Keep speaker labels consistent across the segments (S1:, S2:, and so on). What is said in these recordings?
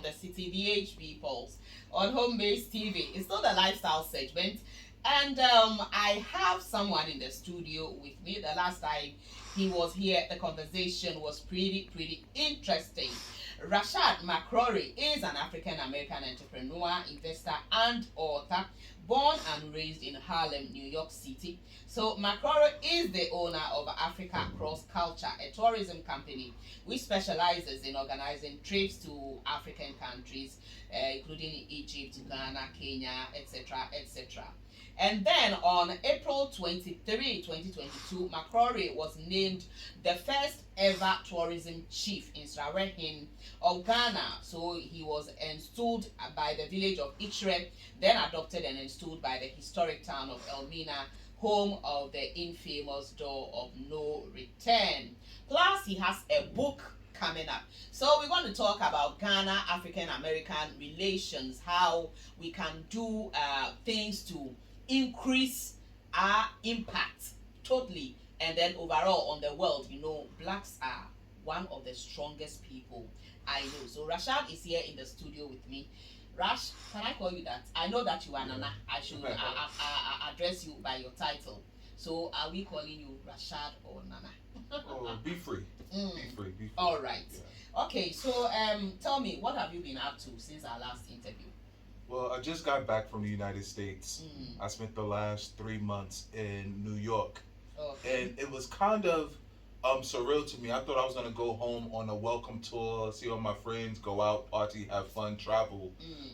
S1: of the city, the HB Pulse, on Home Base TV. It's still the lifestyle segment. And I have someone in the studio with me. The last time he was here, the conversation was pretty interesting. Rashad McCrorey is an African-American entrepreneur, investor, and author, born and raised in Harlem, New York City. So McCrorey is the owner of Africa Cross Culture, a tourism company which specializes in organizing trips to African countries, including Egypt, Ghana, Kenya, etc., etc. And then on April 23, 2022, McCrorey was named the first ever tourism chief in Srawehin of Ghana. So he was enstooled by the village of Iture, then adopted and enstooled by the historic town of Elmina, home of the infamous Door of No Return. Plus, he has a book coming up. So we're going to talk about Ghana African American relations, how we can do things to increase our impact totally, and then overall on the world. Blacks are one of the strongest people I know. So Rashad is here in the studio with me. Rash, can I call you that? I know that you are Nana. I should address you by your title. So are we calling you Rashad or Nana?
S2: Oh, be free. Be free.
S1: All right. Yeah. Okay, so tell me, what have you been up to since our last interview?
S2: Well, I just got back from the United States. I spent the last 3 months in New York. Okay. And it was kind of surreal to me. I thought I was going to go home on a welcome tour, see all my friends, go out, party, have fun, travel.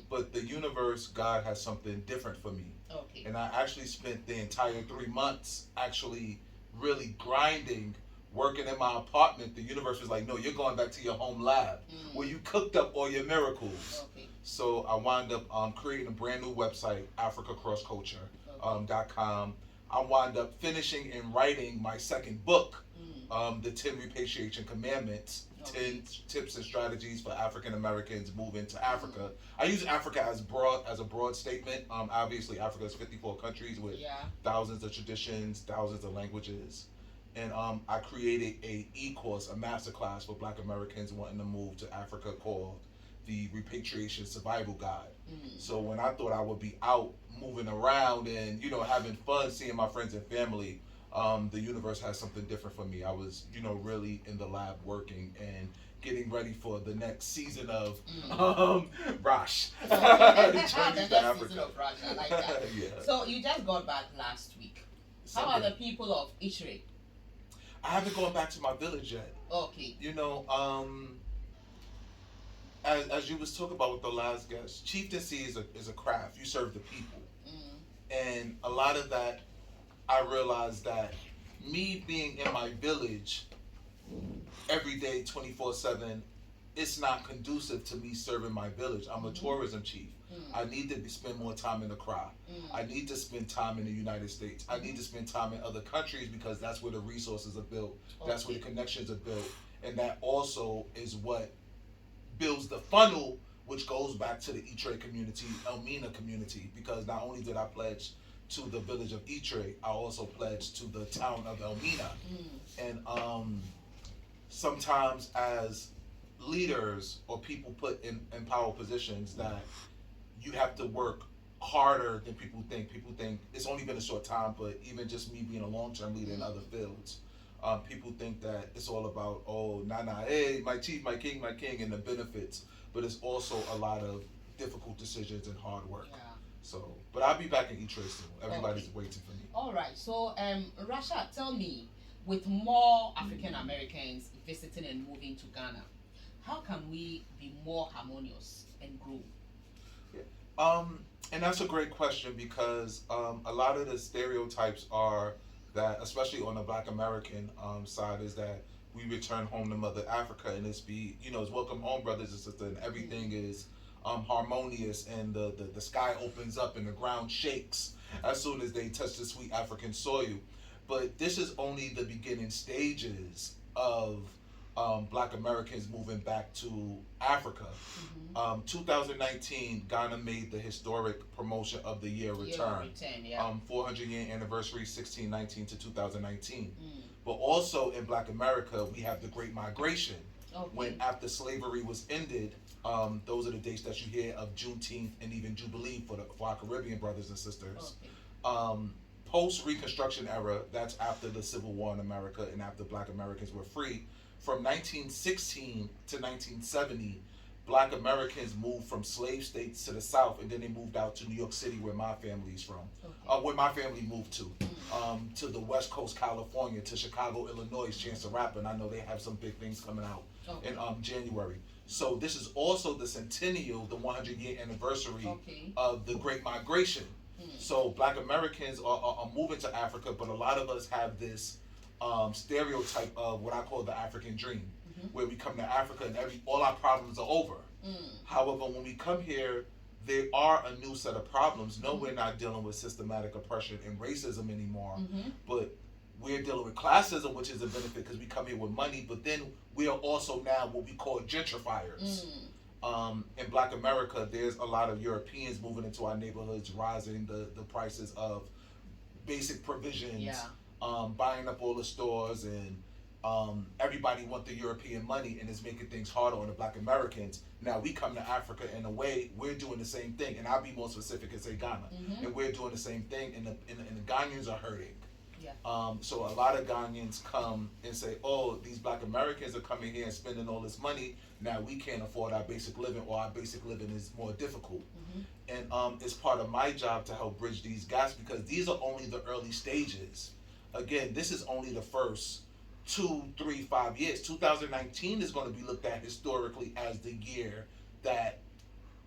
S2: But the universe, God, has something different for me. Okay. And I actually spent the entire 3 months actually really grinding, working in my apartment. The universe was like, no, you're going back to your home lab where you cooked up all your miracles. Okay. So I wound up creating a brand new website, AfricaCrossCulture.com. I wound up finishing and writing my second book, the 10 Repatriation Commandments, 10 tips and strategies for African Americans moving to Africa. I use Africa as a broad statement. Obviously, Africa is 54 countries with thousands of traditions, thousands of languages. And I created a e-course, a masterclass for Black Americans wanting to move to Africa called the Repatriation Survival Guide. So when I thought I would be out moving around and having fun, seeing my friends and family, the universe has something different for me. I was really in the lab working and getting ready for the next season of Rash.
S1: The season of Rash, I like that. Yeah. So you just got back last week. How are the people of Iture?
S2: I haven't gone back to my village yet.
S1: Okay.
S2: As you was talking about with the last guest, chieftaincy is a craft. You serve the people. And a lot of that, I realized that me being in my village every day, 24/7, it's not conducive to me serving my village. I'm a tourism chief. I need to spend more time in Accra. I need to spend time in the United States. I need to spend time in other countries because that's where the resources are built. That's where the connections are built. And that also is what builds the funnel, which goes back to the Iture community, Elmina community, because not only did I pledge to the village of Iture, I also pledged to the town of Elmina. And sometimes as leaders or people put in power positions, that you have to work harder than people think. People think it's only been a short time, but even just me being a long-term leader in other fields, people think that it's all about, hey, my chief, my king, and the benefits. But it's also a lot of difficult decisions and hard work. Yeah. So, but I'll be back in Iture soon. Everybody's waiting for me.
S1: All right. So, Rashad, tell me, with more African Americans visiting and moving to Ghana, how can we be more harmonious and grow?
S2: Yeah. And that's a great question because a lot of the stereotypes are that, especially on the Black American side, is that we return home to Mother Africa and it's welcome home, brothers and sisters, and everything is harmonious, and the sky opens up and the ground shakes as soon as they touch the sweet African soil. But this is only the beginning stages of Black Americans moving back to Africa. 2019, Ghana made the historic Promotion of the Year return. 400-year anniversary, 1619 to 2019. But also in Black America, we have the Great Migration. When after slavery was ended, Those are the dates that you hear of Juneteenth and even Jubilee for our Caribbean brothers and sisters.
S1: Okay.
S2: Post-Reconstruction era, that's after the Civil War in America and after Black Americans were free. From 1916 to 1970, Black Americans moved from slave states to the South, and then they moved out to New York City, where my family's from.
S1: Okay.
S2: Where my family moved to the West Coast, California, to Chicago, Illinois, Chance the Rapper, and I know they have some big things coming out
S1: Okay.
S2: in January. So this is also the centennial, the 100-year anniversary
S1: Okay.
S2: of the Great Migration. So Black Americans are moving to Africa, but a lot of us have this stereotype of what I call the African dream, where we come to Africa and all our problems are over. However, when we come here, there are a new set of problems. No, we're not dealing with systematic oppression and racism anymore, but we're dealing with classism, which is a benefit because we come here with money, but then we are also now what we call gentrifiers. In Black America, there's a lot of Europeans moving into our neighborhoods, rising the prices of basic provisions, buying up all the stores, and everybody want the European money, and it's making things harder on the Black Americans. Now we come to Africa, in a way, we're doing the same thing, and I'll be more specific and say Ghana, and we're doing the same thing, and the Ghanaians are hurting. So a lot of Ghanaians come and say, oh, these Black Americans are coming here and spending all this money. Now we can't afford our basic living, or our basic living is more difficult. And it's part of my job to help bridge these gaps, because these are only the early stages. Again, this is only the first 2, 3, 5 years. 2019 is going to be looked at historically as the year that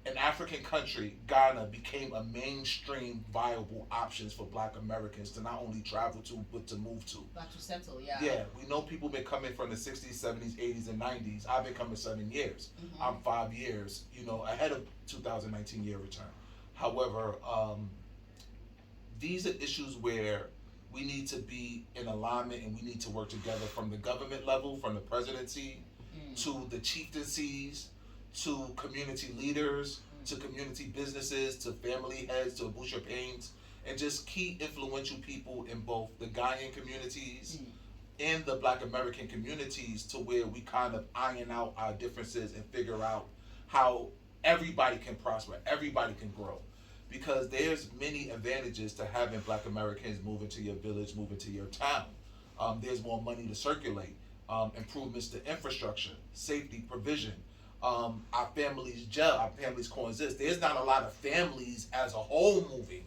S2: an African country, Ghana, became a mainstream viable options for Black Americans to not only travel to, but to move to.
S1: Back to settle, yeah.
S2: Yeah, we know people been coming from the 60s, 70s, 80s, and 90s. I've been coming 7 years. I'm 5 years, ahead of 2019 year return. However, these are issues where we need to be in alignment, and we need to work together from the government level, from the presidency to the chieftaincies, to community leaders, to community businesses, to family heads, to Abusha Pains, and just key influential people in both the Ghanaian communities and the Black American communities, to where we kind of iron out our differences and figure out how everybody can prosper, everybody can grow. Because there's many advantages to having Black Americans move into your village, move into your town. There's more money to circulate, improvements to infrastructure, safety, provision. Our families gel, our families coexist. There's not a lot of families as a whole moving.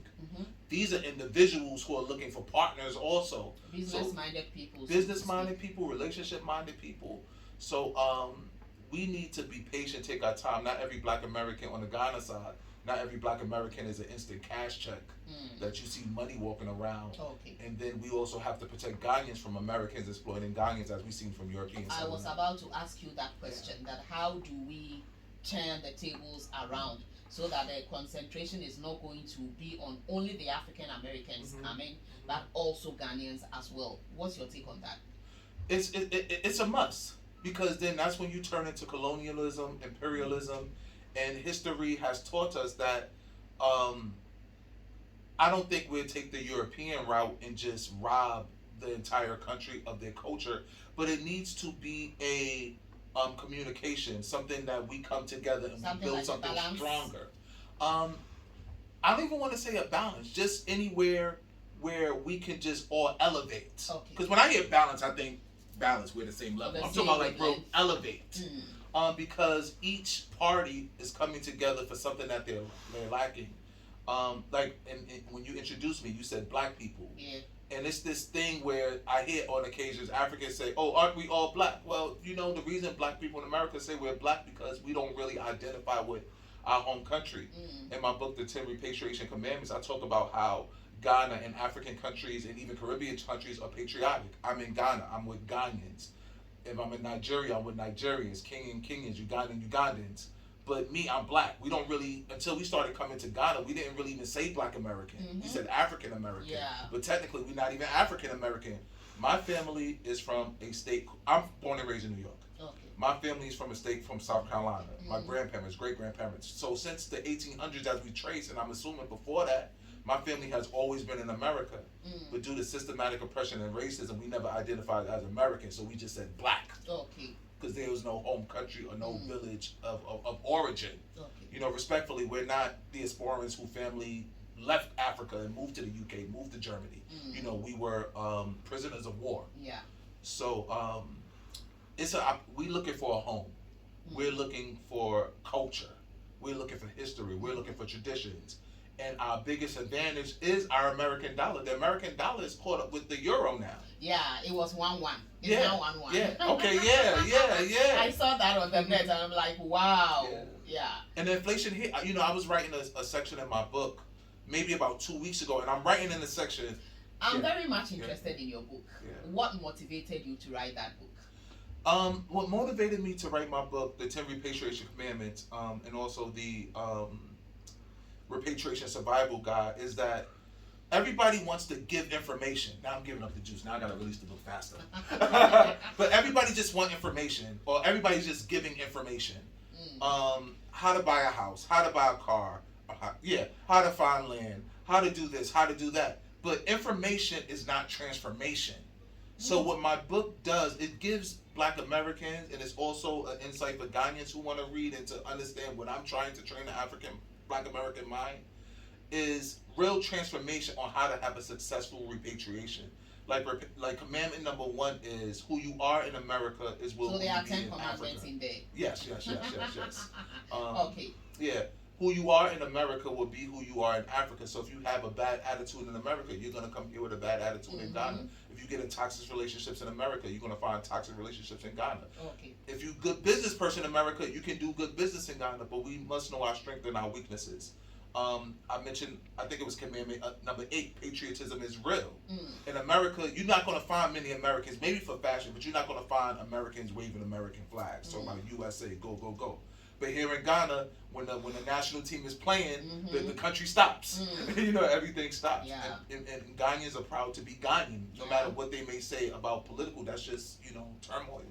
S2: These are individuals who are looking for partners also.
S1: Business-minded people.
S2: Business-minded people, relationship-minded people. So we need to be patient, take our time. Not every Black American on the Ghana side, not every Black American is an instant cash check that you see money walking around. And then we also have to protect Ghanaians from Americans exploiting Ghanaians, as we've seen from Europeans.
S1: I was about to ask you that question, that how do we turn the tables around so that the concentration is not going to be on only the African Americans coming, but also Ghanaians as well. What's your take on that?
S2: It's a must, because then that's when you turn into colonialism, imperialism, and history has taught us that I don't think we'll take the European route and just rob the entire country of their culture, but it needs to be a communication, something that we come together and we build something stronger. I don't even want to say a balance, just anywhere where we can just all elevate. Because when I hear balance, I think balance, we're the same level. I'm talking about like, bro, elevate. Because each party is coming together for something that they're lacking. Like, when you introduced me, you said Black people. And it's this thing where I hear on occasions Africans say, oh, aren't we all Black? Well, the reason Black people in America say we're Black, because we don't really identify with our home country. In my book, The 10 Repatriation Commandments, I talk about how Ghana and African countries and even Caribbean countries are patriotic. I'm in Ghana, I'm with Ghanaians. If I'm in Nigeria, I'm with Nigerians, Kenyans, Ugandans. But me, I'm Black. We don't really, until we started coming to Ghana, we didn't really even say Black American. We said African American. But technically, we're not even African American. My family is from a state, I'm born and raised in New York. My family is from a state from South Carolina. My grandparents, great-grandparents. So since the 1800s, as we trace, and I'm assuming before that, my family has always been in America. But due to systematic oppression and racism, we never identified as American, so we just said Black. because there was no home country or no village of origin.
S1: Okay.
S2: You know, respectfully, we're not diasporans who family left Africa and moved to the UK, moved to Germany. You know, we were prisoners of war.
S1: Yeah.
S2: So we looking for a home. We're looking for culture. We're looking for history. We're looking for traditions. And our biggest advantage is our American dollar. The American dollar is caught up with the euro now.
S1: Yeah, it was 1-1. It's
S2: Yeah,
S1: now 1-1.
S2: yeah. Okay, yeah.
S1: I saw that on the net and I'm like, wow. Yeah.
S2: And the inflation here, you know, I was writing a section in my book maybe about 2 weeks ago, and I'm writing in the section.
S1: I'm very much interested in your book.
S2: Yeah.
S1: What motivated you to write that book?
S2: What motivated me to write my book, The 10 Repatriation Commandments, and also the Repatriation Survival Guide, is that everybody wants to give information. Now I'm giving up the juice. Now I gotta release the book faster. But everybody just want information, or everybody's just giving information. How to buy a house, how to buy a car, how to find land, how to do this, how to do that. But information is not transformation. So what my book does, it gives Black Americans, and it's also an insight for Ghanaians who want to read and to understand what I'm trying to train the Black American mind, is real transformation on how to have a successful repatriation. Like commandment number 1 is who you are in America is will
S1: so there are
S2: be
S1: 10
S2: in
S1: commandments
S2: Africa.
S1: in there.
S2: Yes.
S1: Okay.
S2: Yeah. Who you are in America will be who you are in Africa. So if you have a bad attitude in America, you're going to come here with a bad attitude in Ghana. If you get in toxic relationships in America, you're going to find toxic relationships in Ghana.
S1: Okay.
S2: If you're a good business person in America, you can do good business in Ghana, but we must know our strengths and our weaknesses. I mentioned, I think it was commandment number 8, patriotism is real. In America, you're not going to find many Americans, maybe for fashion, but you're not going to find Americans waving American flags. So like USA, go, go, go. But here in Ghana, when the national team is playing, the country stops. You know, everything stops.
S1: Yeah.
S2: And Ghanaians are proud to be Ghanaian, no matter what they may say about political. That's just, you know, turmoil.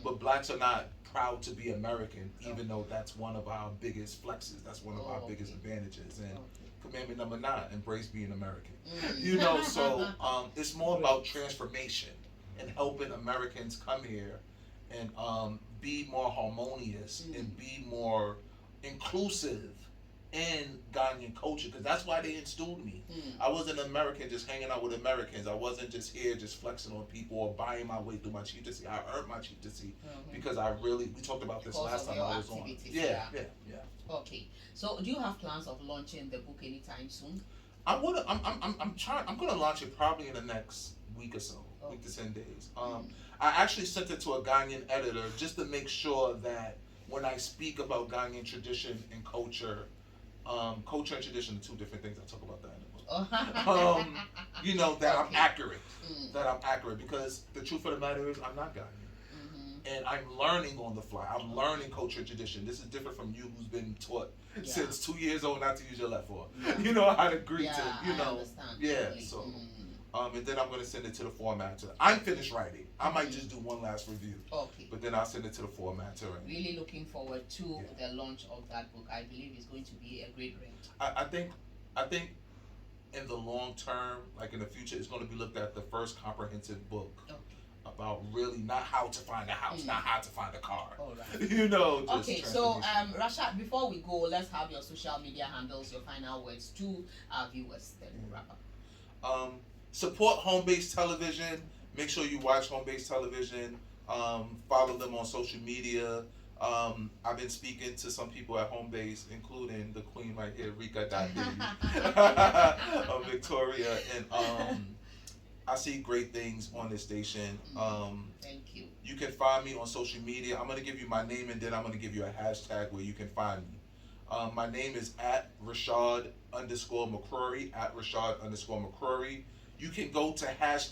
S2: But blacks are not proud to be American, even though that's one of our biggest flexes. That's one of our biggest advantages. And commandment number 9, embrace being American. You know, so it's more about transformation and helping Americans come here and be more harmonious and be more inclusive in Ghanaian culture, because that's why they instilled me. I wasn't an American just hanging out with Americans. I wasn't just here just flexing on people or buying my way through my chieftaincy. I earned my chieftaincy because we talked about this last time I was on. Yeah.
S1: Okay. So do you have plans of launching the book anytime soon?
S2: I'm gonna launch it probably in the next week or so, week to 10 days. I actually sent it to a Ghanaian editor just to make sure that when I speak about Ghanaian tradition and culture, culture and tradition are 2 different things. I'll talk about that in a book. You know, that I'm accurate. That I'm accurate, because the truth of the matter is I'm not Ghanaian. And I'm learning on the fly. I'm learning culture and tradition. This is different from you, who's been taught since 2 years old not to use your left foot. You know how to greet to, you know. So and then I'm going to send it to the formatter. I'm finished writing. I might just do one last review.
S1: Okay.
S2: But then I'll send it to the formatter.
S1: Really looking forward to the launch of that book. I believe it's going to be a great read.
S2: I think in the long term, like in the future, it's going to be looked at the first comprehensive book about really not how to find a house, not how to find a car.
S1: All right.
S2: You know. Just
S1: okay. So Rashad, before we go, let's have your social media handles, your final words to our viewers. Then we'll wrap up.
S2: Support home-based television. Make sure you watch home-based television. Follow them on social media. I've been speaking to some people at home-based, including the queen right here, Rika of Victoria, and I see great things on this station.
S1: Thank you.
S2: You can find me on social media. I'm gonna give you my name, and then I'm gonna give you a hashtag where you can find me. My name is at Rashad _McCrorey, at Rashad _McCrorey. You can go to hashtag